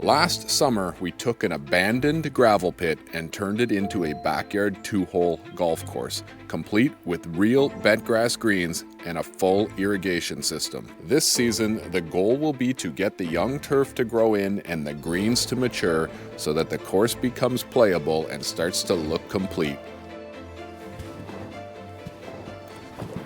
Last summer, we took an abandoned gravel pit and turned it into a backyard 2-hole golf course, complete with real bentgrass greens and a full irrigation system. This season, the goal will be to get the young turf to grow in and the greens to mature so that the course becomes playable and starts to look complete.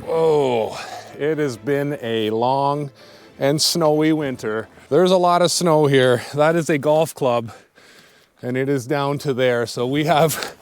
Whoa, it has been a long and snowy winter. There's a lot of snow here. That is a golf club and it is down to there. So we have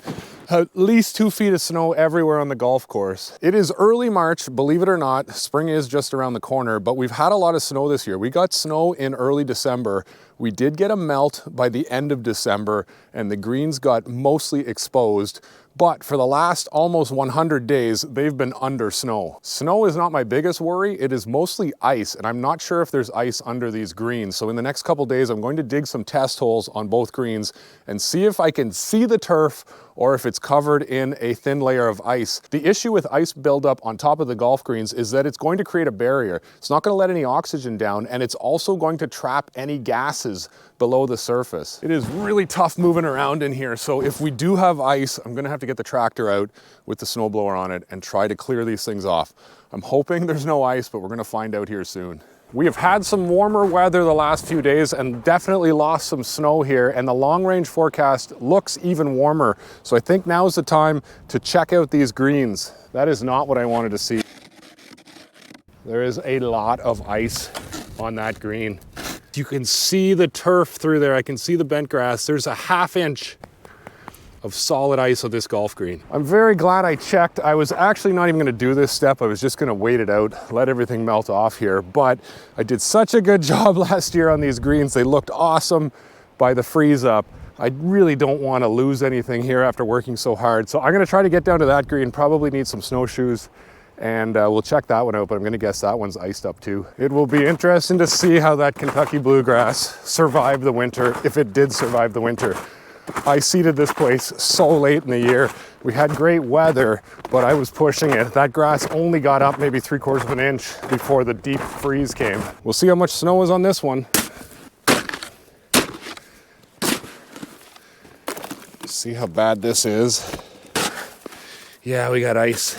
at least 2 feet of snow everywhere on the golf course. It is early March, believe it or not. Spring is just around the corner, but we've had a lot of snow this year. We got snow in early December. We did get a melt by the end of December and the greens got mostly exposed. But for the last almost 100 days, they've been under snow. Snow is not my biggest worry. It is mostly ice, and I'm not sure if there's ice under these greens. So in the next couple days, I'm going to dig some test holes on both greens and see if I can see the turf or if it's covered in a thin layer of ice. The issue with ice buildup on top of the golf greens is that it's going to create a barrier. It's not going to let any oxygen down, and it's also going to trap any gases below the surface. It is really tough moving around in here. So if we do have ice, I'm gonna have to get the tractor out with the snowblower on it and try to clear these things off. I'm hoping there's no ice, but we're gonna find out here soon. We have had some warmer weather the last few days and definitely lost some snow here, and the long range forecast looks even warmer. So I think now is the time to check out these greens. That is not what I wanted to see. There is a lot of ice on that green. You can see the turf through there. I can see the bent grass. There's a ½ inch of solid ice on this golf green. I'm very glad I checked. I was actually not even gonna do this step. I was just gonna wait it out, let everything melt off here. But I did such a good job last year on these greens. They looked awesome by the freeze up. I really don't wanna lose anything here after working so hard. So I'm gonna try to get down to that green, probably need some snowshoes. And we'll check that one out, but I'm gonna guess that one's iced up too. It will be interesting to see how that Kentucky Bluegrass survived the winter, if it did survive the winter. I seeded this place so late in the year. We had great weather, but I was pushing it. That grass only got up maybe 3/4 of an inch before the deep freeze came. We'll see how much snow is on this one. See how bad this is. Yeah, we got ice.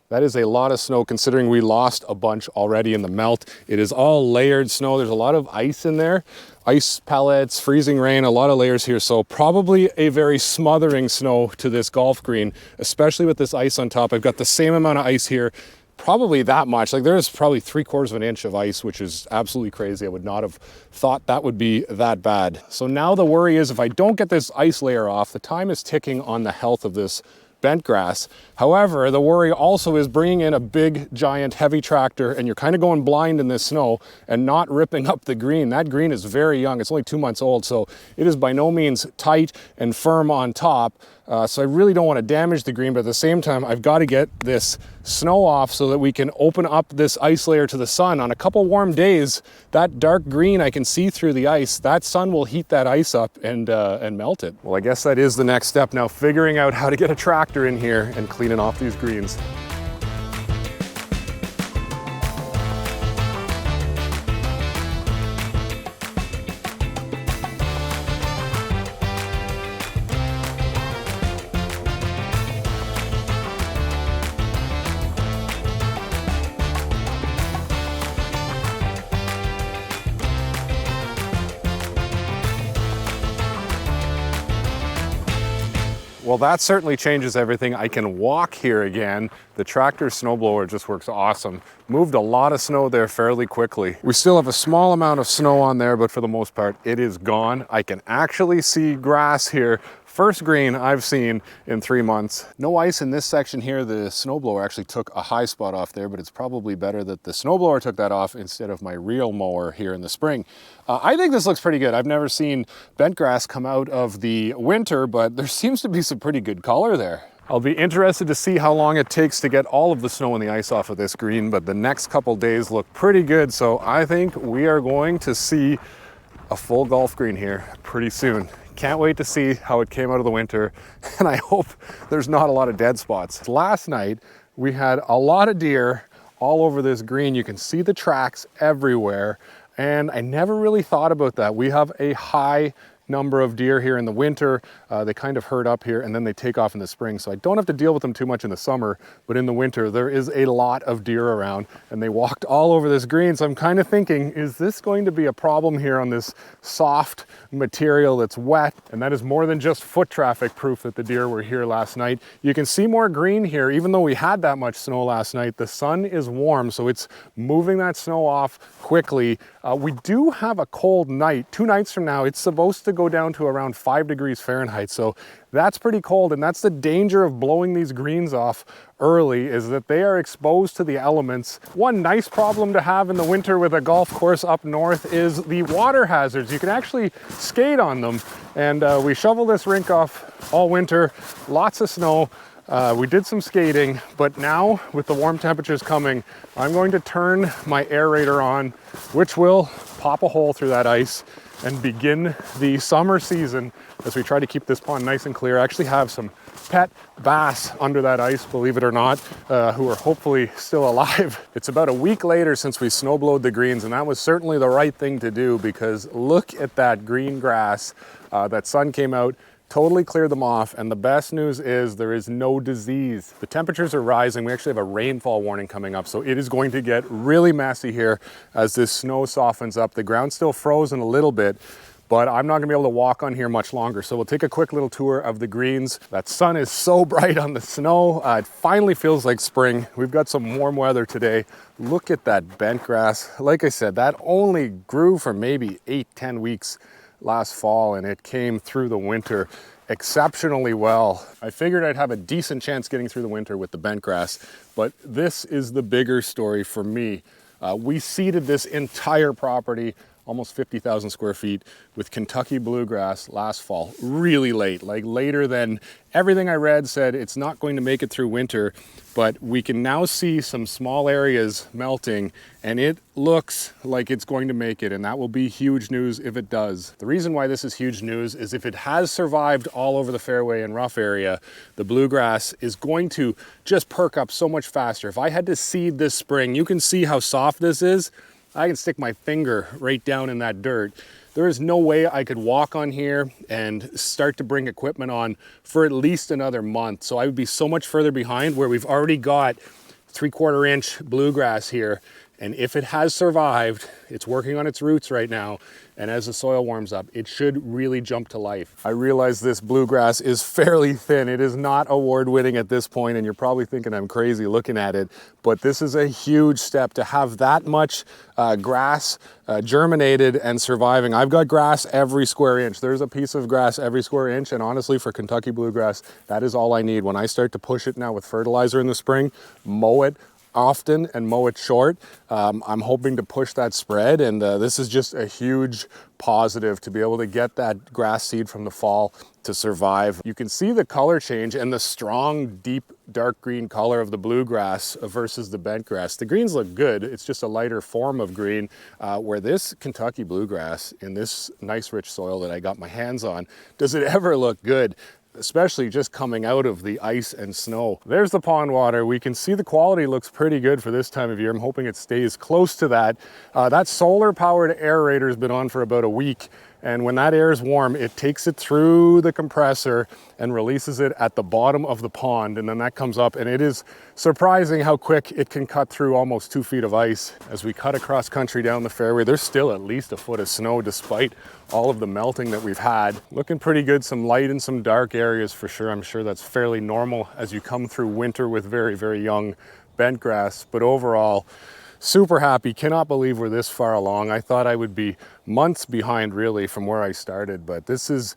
That is a lot of snow considering we lost a bunch already in the melt. It is all layered snow. There's a lot of ice in there. Ice pellets, freezing rain, a lot of layers here. So probably a very smothering snow to this golf green, especially with this ice on top. I've got the same amount of ice here, probably that much. Like there's probably 3/4 of an inch of ice, which is absolutely crazy. I would not have thought that would be that bad. So now the worry is if I don't get this ice layer off, the time is ticking on the health of this bent grass. However, the worry also is bringing in a big, giant, heavy tractor and you're kind of going blind in this snow and not ripping up the green. That green is very young. It's only 2 months old, so it is by no means tight and firm on top. So I really don't want to damage the green, but at the same time, I've got to get this snow off so that we can open up this ice layer to the sun. On a couple warm days, that dark green I can see through the ice, that sun will heat that ice up and melt it. Well, I guess that is the next step now, figuring out how to get a tractor in here and cleaning off these greens. Well, that certainly changes everything. I can walk here again. The tractor snowblower just works awesome. Moved a lot of snow there fairly quickly. We still have a small amount of snow on there, but for the most part, it is gone. I can actually see grass here. First green I've seen in 3 months. No ice in this section here. The snowblower actually took a high spot off there, but it's probably better that the snowblower took that off instead of my real mower here in the spring. I think this looks pretty good. I've never seen bent grass come out of the winter, but there seems to be some pretty good color there. I'll be interested to see how long it takes to get all of the snow and the ice off of this green, but the next couple days look pretty good. So I think we are going to see a full golf green here pretty soon. Can't wait to see how it came out of the winter, and I hope there's not a lot of dead spots. Last night, we had a lot of deer all over this green. You can see the tracks everywhere, And I never really thought about that. We have a high number of deer here in the winter. They kind of herd up here and then they take off in the spring. So I don't have to deal with them too much in the summer, but in the winter there is a lot of deer around and they walked all over this green. So I'm kind of thinking, is this going to be a problem here on this soft material that's wet? And that is more than just foot traffic proof that the deer were here last night. You can see more green here, even though we had that much snow last night. The sun is warm, so it's moving that snow off quickly. We do have a cold night. 2 nights from now, it's supposed to go down to around 5 degrees Fahrenheit. So that's pretty cold, and that's the danger of blowing these greens off early, is that they are exposed to the elements. One nice problem to have in the winter with a golf course up north is the water hazards. You can actually skate on them, and we shovel this rink off all winter, lots of snow. We did some skating, but now with the warm temperatures coming, I'm going to turn my aerator on, which will pop a hole through that ice and begin the summer season as we try to keep this pond nice and clear. I actually have some pet bass under that ice, believe it or not, who are hopefully still alive. It's about a week later since we snowblowed the greens, and that was certainly the right thing to do, because look at that green grass. That sun came out, totally cleared them off, and the best news is there is no disease. The temperatures are rising. We actually have a rainfall warning coming up, so it is going to get really messy here as this snow softens up. The ground's still frozen a little bit, but I'm not gonna be able to walk on here much longer. So we'll take a quick little tour of the greens. That sun is so bright on the snow. It finally feels like spring. We've got some warm weather today. Look at that bent grass. Like I said, that only grew for maybe 8-10 weeks last fall, and it came through the winter exceptionally well. I figured I'd have a decent chance getting through the winter with the bent grass, but this is the bigger story for me. We seeded this entire property, almost 50,000 square feet, with Kentucky Bluegrass last fall, really late, like later than everything I read said it's not going to make it through winter, but we can now see some small areas melting, and it looks like it's going to make it, and that will be huge news if it does. The reason why this is huge news is if it has survived all over the fairway and rough area, the bluegrass is going to just perk up so much faster. If I had to seed this spring, you can see how soft this is. I can stick my finger right down in that dirt. There is no way I could walk on here and start to bring equipment on for at least another month. So I would be so much further behind, where we've already got 3/4 inch bluegrass here. And if it has survived, it's working on its roots right now. And as the soil warms up, it should really jump to life. I realize this bluegrass is fairly thin. It is not award-winning at this point, and you're probably thinking I'm crazy looking at it, but this is a huge step to have that much grass germinated and surviving. I've got grass every square inch. There's a piece of grass every square inch, and honestly, for Kentucky bluegrass, that is all I need. When I start to push it now with fertilizer in the spring, mow it often and mow it short, I'm hoping to push that spread, and this is just a huge positive to be able to get that grass seed from the fall to survive. You can see the color change and the strong, deep, dark green color of the bluegrass versus the bent grass. The greens look good. It's just a lighter form of green, where this Kentucky bluegrass in this nice rich soil that I got my hands on, does it ever look good? Especially just coming out of the ice and snow. There's the pond water. We can see the quality looks pretty good for this time of year. I'm hoping it stays close to that. That solar powered aerator has been on for about a week. And when that air is warm, it takes it through the compressor and releases it at the bottom of the pond. And then that comes up, and it is surprising how quick it can cut through almost 2 feet of ice. As we cut across country down the fairway, there's still at least a foot of snow despite all of the melting that we've had. Looking pretty good, some light and some dark areas for sure. I'm sure that's fairly normal as you come through winter with very, very young bent grass. But overall, super happy. Cannot believe we're this far along. I thought I would be months behind really from where I started, but this is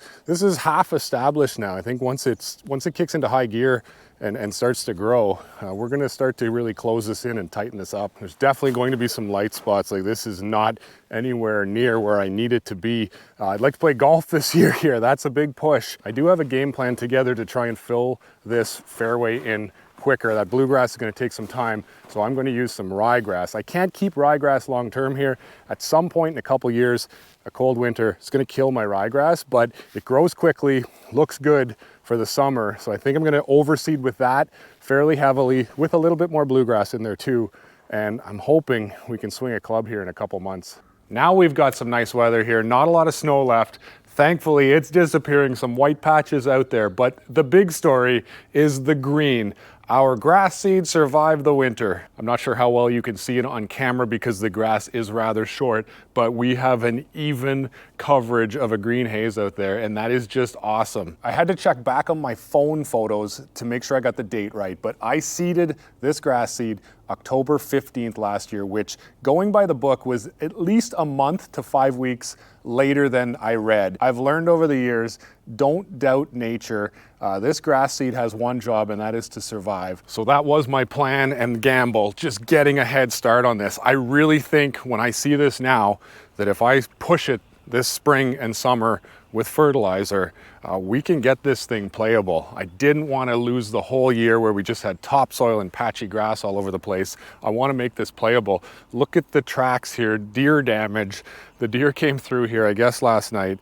half established now. I think once it kicks into high gear and starts to grow, we're going to start to really close this in and tighten this up. There's definitely going to be some light spots. Like, this is not anywhere near where I need it to be. I'd like to play golf this year here. That's a big push. I do have a game plan together to try and fill this fairway in quicker. That bluegrass is going to take some time, so I'm going to use some ryegrass. I can't keep ryegrass long term here. At some point in a couple years, a cold winter, it's going to kill my ryegrass, but it grows quickly, looks good for the summer. So I think I'm going to overseed with that fairly heavily, with a little bit more bluegrass in there too. And I'm hoping we can swing a club here in a couple months. Now we've got some nice weather here, not a lot of snow left. Thankfully, it's disappearing, some white patches out there, but the big story is the green. Our grass seed survived the winter. I'm not sure how well you can see it on camera because the grass is rather short, but we have an even coverage of a green haze out there, and that is just awesome. I had to check back on my phone photos to make sure I got the date right, but I seeded this grass seed October 15th last year, which, going by the book, was at least a month to 5 weeks later than I read. I've learned over the years, don't doubt nature. This grass seed has one job, and that is to survive. So that was my plan and gamble, just getting a head start on this. I really think when I see this now, that if I push it this spring and summer with fertilizer, we can get this thing playable. I didn't want to lose the whole year where we just had topsoil and patchy grass all over the place. I want to make this playable. Look at the tracks here, deer damage. The deer came through here, I guess, last night.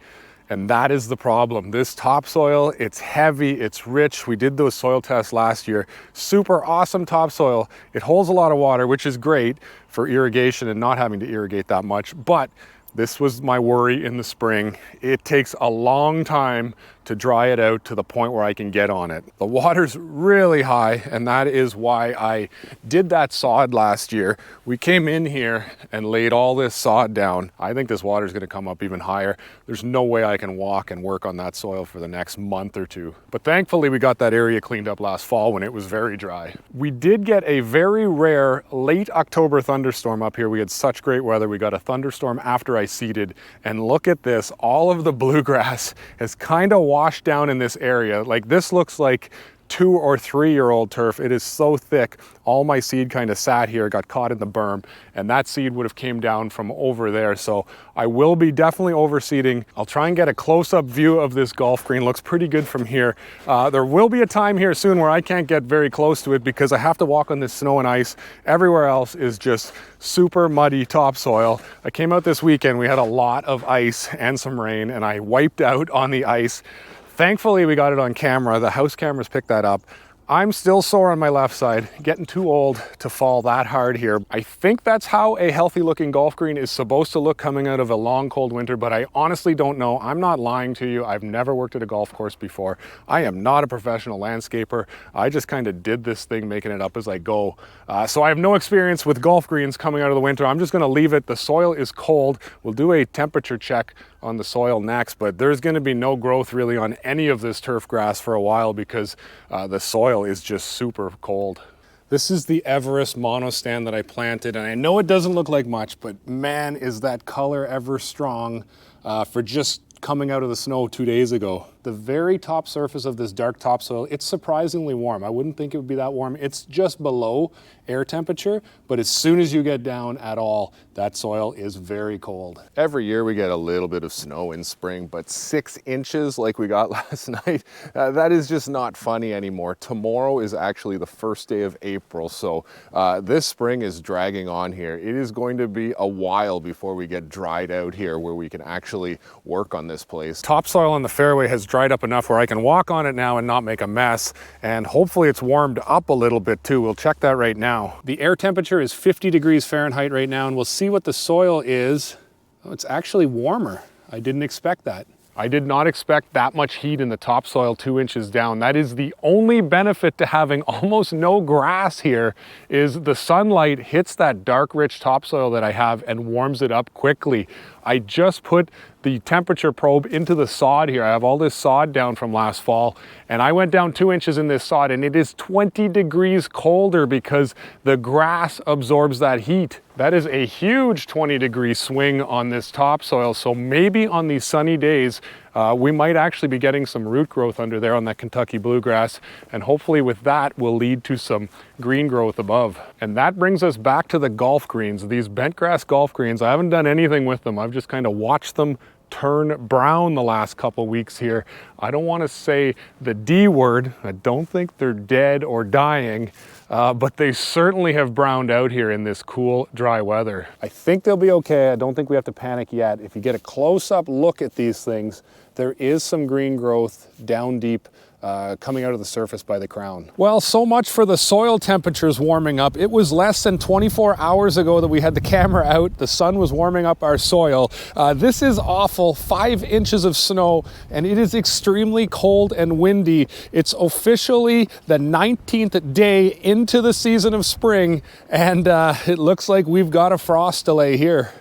And that is the problem. This topsoil, it's heavy, it's rich. We did those soil tests last year. Super awesome topsoil. It holds a lot of water, which is great for irrigation and not having to irrigate that much. But this was my worry in the spring. It takes a long time to dry it out to the point where I can get on it. The water's really high, and that is why I did that sod last year. We came in here and laid all this sod down. I think this water's gonna come up even higher. There's no way I can walk and work on that soil for the next month or two. But thankfully we got that area cleaned up last fall when it was very dry. We did get a very rare late October thunderstorm up here. We had such great weather. We got a thunderstorm after I seeded, and look at this. All of the bluegrass has kind of washed down in this area. Like, this looks like 2 or 3 year old turf. It is so thick. All my seed kind of sat here, got caught in the berm, and that seed would have came down from over there. So I will be definitely overseeding. I'll try and get a close-up view of this golf green. Looks pretty good from here. There will be a time here soon where I can't get very close to it because I have to walk on this snow and ice. Everywhere else is just super muddy topsoil. I came out this weekend, we had a lot of ice and some rain, and I wiped out on the ice. Thankfully, we got it on camera. The house cameras picked that up. I'm still sore on my left side, getting too old to fall that hard here. I think that's how a healthy looking golf green is supposed to look coming out of a long, cold winter, but I honestly don't know. I'm not lying to you. I've never worked at a golf course before. I am not a professional landscaper. I just kind of did this thing, making it up as I go. So I have no experience with golf greens coming out of the winter. I'm just gonna leave it. The soil is cold. We'll do a temperature check on the soil next, but there's going to be no growth really on any of this turf grass for a while because the soil is just super cold. This is the Everest monostand that I planted, and I know it doesn't look like much, but man, is that color ever strong for just coming out of the snow 2 days ago. The very top surface of this dark topsoil, it's surprisingly warm. I wouldn't think it would be that warm. It's just below air temperature, but as soon as you get down at all, that soil is very cold. Every year we get a little bit of snow in spring, but 6 inches like we got last night, that is just not funny anymore. Tomorrow is actually the first day of April, so this spring is dragging on here. It is going to be a while before we get dried out here where we can actually work on this place. Topsoil on the fairway has dried up enough where I can walk on it now and not make a mess, and hopefully it's warmed up a little bit too. We'll check that right now. The air temperature is 50 degrees Fahrenheit right now, and we'll see what the soil is. Oh, it's actually warmer. I didn't expect that. I did not expect that much heat in the topsoil 2 inches down. That is the only benefit to having almost no grass here, is the sunlight hits that dark, rich topsoil that I have and warms it up quickly. I just put the temperature probe into the sod here. I have all this sod down from last fall, and I went down 2 inches in this sod, and it is 20 degrees colder because the grass absorbs that heat. That is a huge 20-degree swing on this topsoil. So maybe on these sunny days, we might actually be getting some root growth under there on that Kentucky Bluegrass, and hopefully with that will lead to some green growth above. And that brings us back to the golf greens. These bentgrass golf greens, I haven't done anything with them. I've just kind of watched them turn brown the last couple weeks here. I don't want to say the D word. I don't think they're dead or dying, but they certainly have browned out here in this cool, dry weather. I think they'll be okay. I don't think we have to panic yet. If you get a close-up look at these things, there is some green growth down deep coming out of the surface by the crown. Well, so much for the soil temperatures warming up. It was less than 24 hours ago that we had the camera out. The sun was warming up our soil. This is awful, 5 inches of snow, and it is extremely cold and windy. It's officially the 19th day into the season of spring, and it looks like we've got a frost delay here.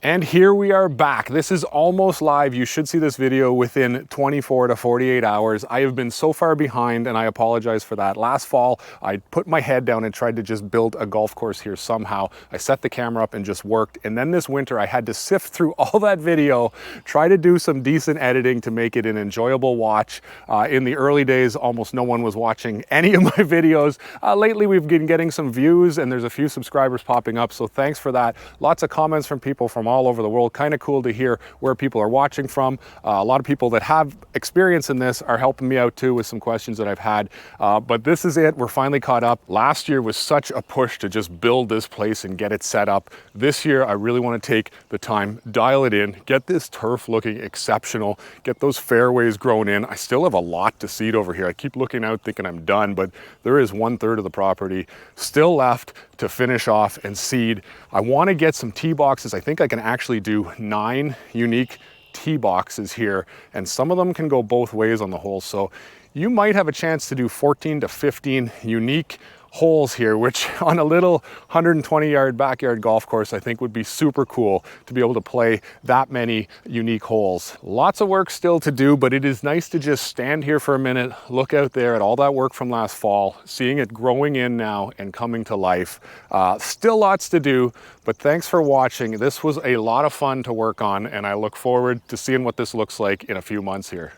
And here we are back. This is almost live. You should see this video within 24 to 48 hours. I have been so far behind, and I apologize for that. Last fall, I put my head down and tried to just build a golf course here somehow. I set the camera up and just worked. And then this winter, I had to sift through all that video, try to do some decent editing to make it an enjoyable watch. In the early days, almost no one was watching any of my videos. Lately, we've been getting some views, and there's a few subscribers popping up, so thanks for that. Lots of comments from people from all over the world. Kind of cool to hear where people are watching from. A lot of people that have experience in this are helping me out too with some questions that I've had. But this is it. We're finally caught up. Last year was such a push to just build this place and get it set up. This year, I really want to take the time, dial it in, get this turf looking exceptional, get those fairways grown in. I still have a lot to seed over here. I keep looking out thinking I'm done, but there is 1/3 of the property still left to finish off and seed. I want to get some tee boxes. I think I can actually do 9 unique tee boxes here, and some of them can go both ways on the hole. So you might have a chance to do 14 to 15 unique holes here, which on a little 120-yard backyard golf course, I think would be super cool to be able to play that many unique holes. Lots of work still to do, but it is nice to just stand here for a minute, look out there at all that work from last fall, seeing it growing in now and coming to life. Still lots to do, but thanks for watching. This was a lot of fun to work on, and I look forward to seeing what this looks like in a few months here.